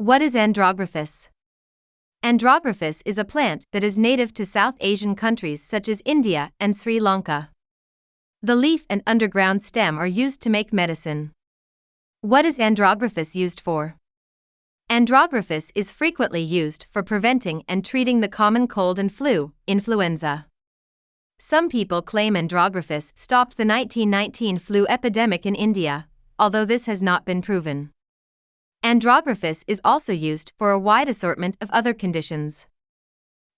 What is Andrographis? Andrographis is a plant that is native to South Asian countries such as India and Sri Lanka. The leaf and underground stem are used to make medicine. What is Andrographis used for? Andrographis is frequently used for preventing and treating the common cold and flu, influenza. Some people claim Andrographis stopped the 1919 flu epidemic in India, although this has not been proven. Andrographis is also used for a wide assortment of other conditions.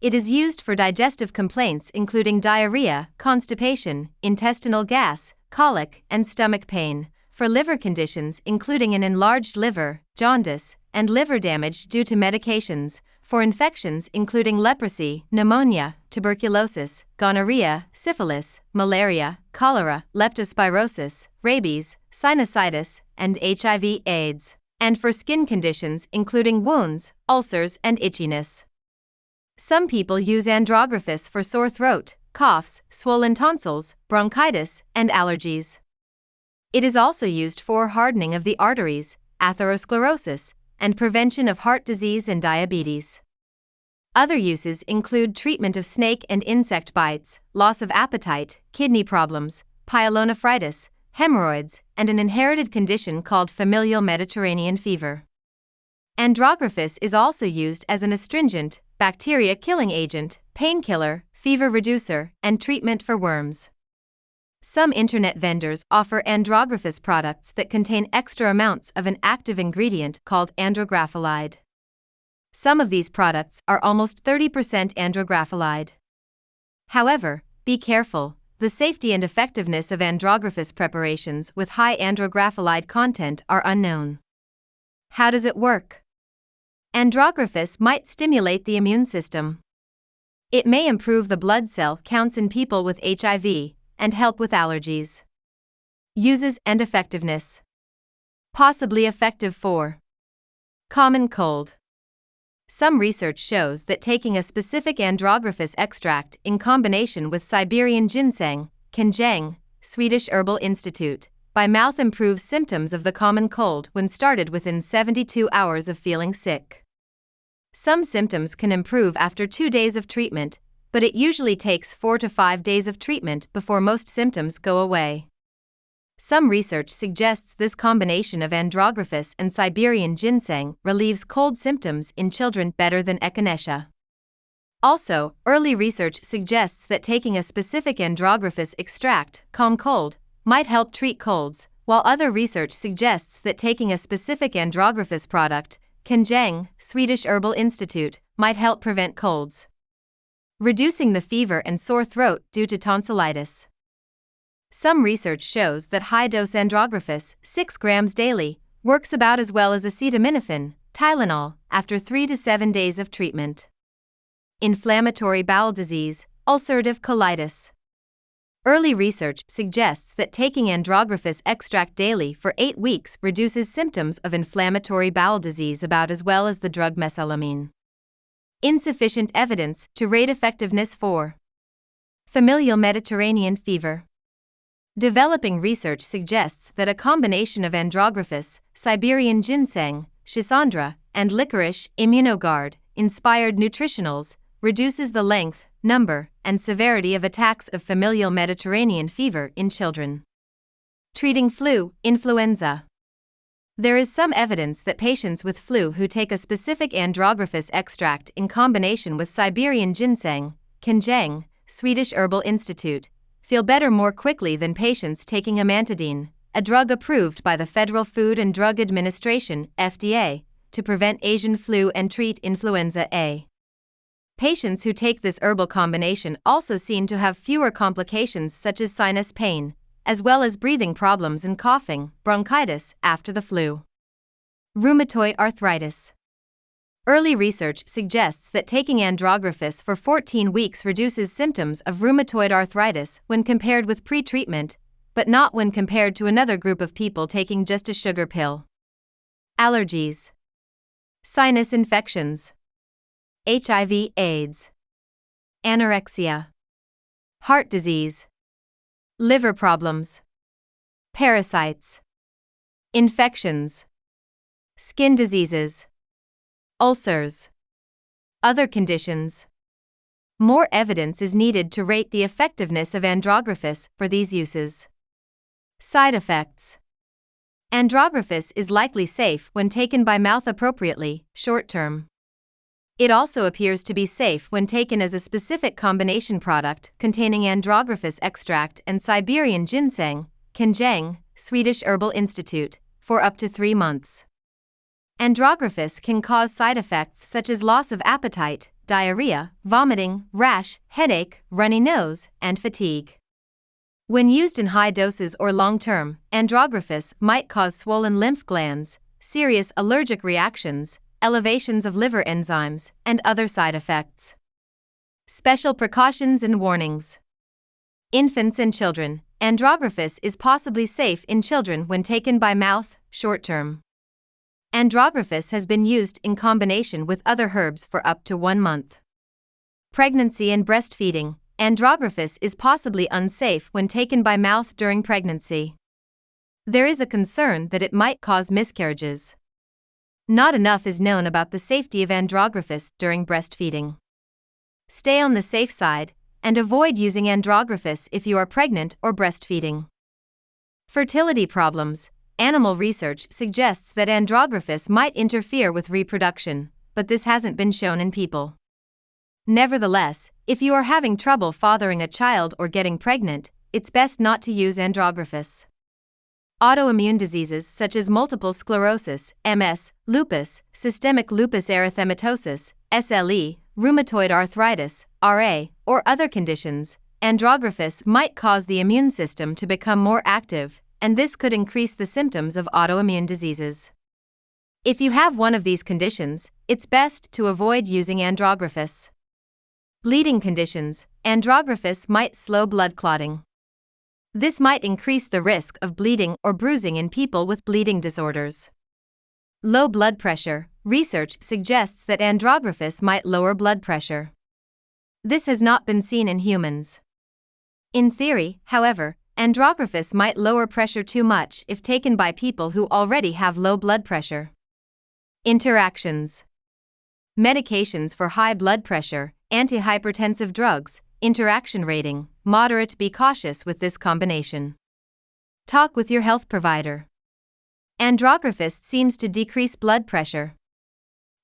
It is used for digestive complaints including diarrhea, constipation, intestinal gas, colic, and stomach pain, for liver conditions including an enlarged liver, jaundice, and liver damage due to medications, for infections including leprosy, pneumonia, tuberculosis, gonorrhea, syphilis, malaria, cholera, leptospirosis, rabies, sinusitis, and HIV/AIDS, and for skin conditions including wounds, ulcers, and itchiness. Some people use Andrographis for sore throat, coughs, swollen tonsils, bronchitis, and allergies. It is also used for hardening of the arteries, atherosclerosis, and prevention of heart disease and diabetes. Other uses include treatment of snake and insect bites, loss of appetite, kidney problems, pyelonephritis, hemorrhoids, and an inherited condition called familial Mediterranean fever. Andrographis is also used as an astringent, bacteria-killing agent, painkiller, fever reducer, and treatment for worms. Some internet vendors offer Andrographis products that contain extra amounts of an active ingredient called andrographilide. Some of these products are almost 30% andrographilide. However, be careful. The safety and effectiveness of Andrographis preparations with high andrographilide content are unknown. How does it work? Andrographis might stimulate the immune system. It may improve the blood cell counts in people with HIV and help with allergies. Uses and effectiveness. Possibly effective for common cold. Some research shows that taking a specific Andrographis extract in combination with Siberian ginseng, kenjang, Swedish Herbal Institute, by mouth improves symptoms of the common cold when started within 72 hours of feeling sick. Some symptoms can improve after 2 days of treatment, but it usually takes 4 to 5 days of treatment before most symptoms go away. Some research suggests this combination of Andrographis and Siberian ginseng relieves cold symptoms in children better than echinacea. Also, early research suggests that taking a specific Andrographis extract, calm cold, might help treat colds, while other research suggests that taking a specific Andrographis product, kenjang, Swedish Herbal Institute, might help prevent colds. Reducing the fever and sore throat due to tonsillitis. Some research shows that high-dose Andrographis, 6 grams daily, works about as well as acetaminophen, Tylenol, after 3 to 7 days of treatment. Inflammatory bowel disease, ulcerative colitis. Early research suggests that taking Andrographis extract daily for 8 weeks reduces symptoms of inflammatory bowel disease about as well as the drug mesalamine. Insufficient evidence to rate effectiveness for familial Mediterranean fever. Developing research suggests that a combination of Andrographis, Siberian ginseng, schisandra, and licorice immunoguard inspired nutritionals reduces the length, number, and severity of attacks of familial Mediterranean fever in children. Treating flu, influenza. There is some evidence that patients with flu who take a specific Andrographis extract in combination with Siberian ginseng, kenjang, Swedish Herbal Institute, feel better more quickly than patients taking amantadine, a drug approved by the Federal Food and Drug Administration (FDA) to prevent Asian flu and treat influenza A. Patients who take this herbal combination also seem to have fewer complications such as sinus pain, as well as breathing problems and coughing, bronchitis, after the flu. Rheumatoid arthritis. Early research suggests that taking Andrographis for 14 weeks reduces symptoms of rheumatoid arthritis when compared with pre-treatment, but not when compared to another group of people taking just a sugar pill. Allergies. Sinus infections. HIV/AIDS. Anorexia. Heart disease. Liver problems. Parasites. Infections. Skin diseases. Ulcers. Other conditions. More evidence is needed to rate the effectiveness of Andrographis for these uses. Side effects. Andrographis is likely safe when taken by mouth appropriately, short term. It also appears to be safe when taken as a specific combination product containing Andrographis extract and Siberian ginseng, Kanjang, Swedish Herbal Institute, for up to 3 months. Andrographis can cause side effects such as loss of appetite, diarrhea, vomiting, rash, headache, runny nose, and fatigue. When used in high doses or long-term, Andrographis might cause swollen lymph glands, serious allergic reactions, elevations of liver enzymes, and other side effects. Special precautions and warnings. Infants and children. Andrographis is possibly safe in children when taken by mouth, short-term. Andrographis has been used in combination with other herbs for up to 1 month. Pregnancy and breastfeeding. Andrographis is possibly unsafe when taken by mouth during pregnancy. There is a concern that it might cause miscarriages. Not enough is known about the safety of Andrographis during breastfeeding. Stay on the safe side and avoid using Andrographis if you are pregnant or breastfeeding. Fertility problems. Animal research suggests that Andrographis might interfere with reproduction, but this hasn't been shown in people. Nevertheless, if you are having trouble fathering a child or getting pregnant, it's best not to use Andrographis. Autoimmune diseases such as multiple sclerosis, MS, lupus, systemic lupus erythematosus, SLE, rheumatoid arthritis, RA, or other conditions, Andrographis might cause the immune system to become more active, and this could increase the symptoms of autoimmune diseases. If you have one of these conditions, it's best to avoid using Andrographis. Bleeding conditions. Andrographis might slow blood clotting. This might increase the risk of bleeding or bruising in people with bleeding disorders. Low blood pressure. Research suggests that Andrographis might lower blood pressure. This has not been seen in humans. In theory, however, Andrographis might lower pressure too much if taken by people who already have low blood pressure. Interactions. Medications for high blood pressure, antihypertensive drugs, interaction rating, moderate. Be cautious with this combination. Talk with your health provider. Andrographis seems to decrease blood pressure.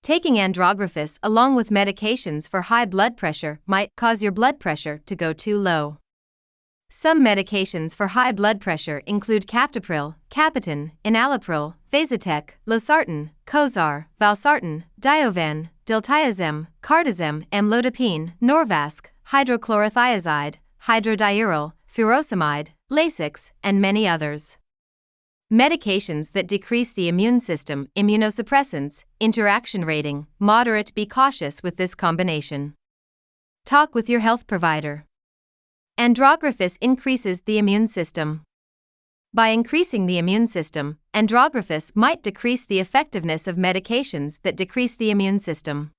Taking Andrographis along with medications for high blood pressure might cause your blood pressure to go too low. Some medications for high blood pressure include captopril, Capitan, enalapril, Vasitec, losartan, Cozar, valsartan, Diovan, diltiazem, cardizem, amlodipine, Norvasc, hydrochlorothiazide, hydrodiuryl, furosemide, Lasix, and many others. Medications that decrease the immune system, immunosuppressants, interaction rating, moderate. Be cautious with this combination. Talk with your health provider. Andrographis increases the immune system. By increasing the immune system, Andrographis might decrease the effectiveness of medications that decrease the immune system.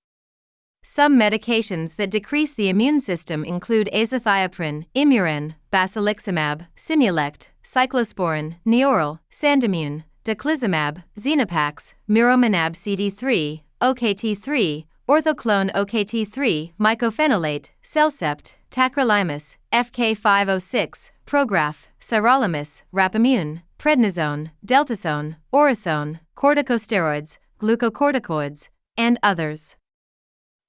Some medications that decrease the immune system include azathioprine, Imuran, basiliximab, Simulect, cyclosporin, Neoral, Sandimune, daclizumab, Xenopax, miromanab CD3, OKT3, orthoclone OKT3, mycophenolate, Cellcept, tacrolimus, FK506, Prograf, sirolimus, rapamune, prednisone, deltasone, orasone, corticosteroids, glucocorticoids, and others.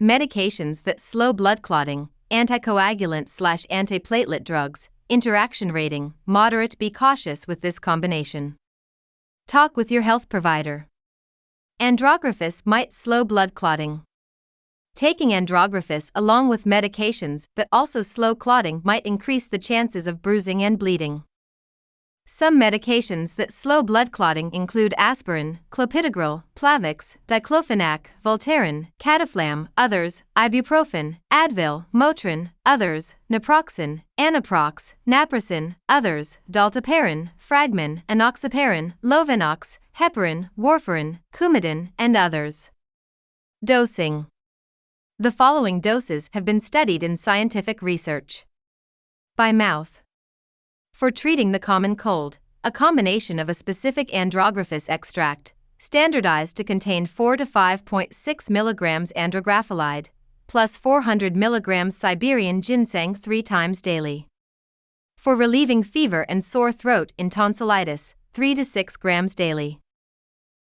Medications that slow blood clotting, anticoagulant/antiplatelet drugs, interaction rating, moderate. Be cautious with this combination. Talk with your health provider. Andrographis might slow blood clotting. Taking Andrographis along with medications that also slow clotting might increase the chances of bruising and bleeding. Some medications that slow blood clotting include aspirin, clopidogrel, Plavix, diclofenac, Voltaren, Cataflam, others, ibuprofen, Advil, Motrin, others, naproxen, anaprox, naproxen, others, dalteparin, Fragmin, enoxaparin, Lovenox, heparin, warfarin, Coumadin, and others. Dosing. The following doses have been studied in scientific research. By mouth. For treating the common cold, a combination of a specific Andrographis extract, standardized to contain 4 to 5.6 mg andrographilide, plus 400 mg Siberian ginseng 3 times daily. For relieving fever and sore throat in tonsillitis, 3 to 6 grams daily.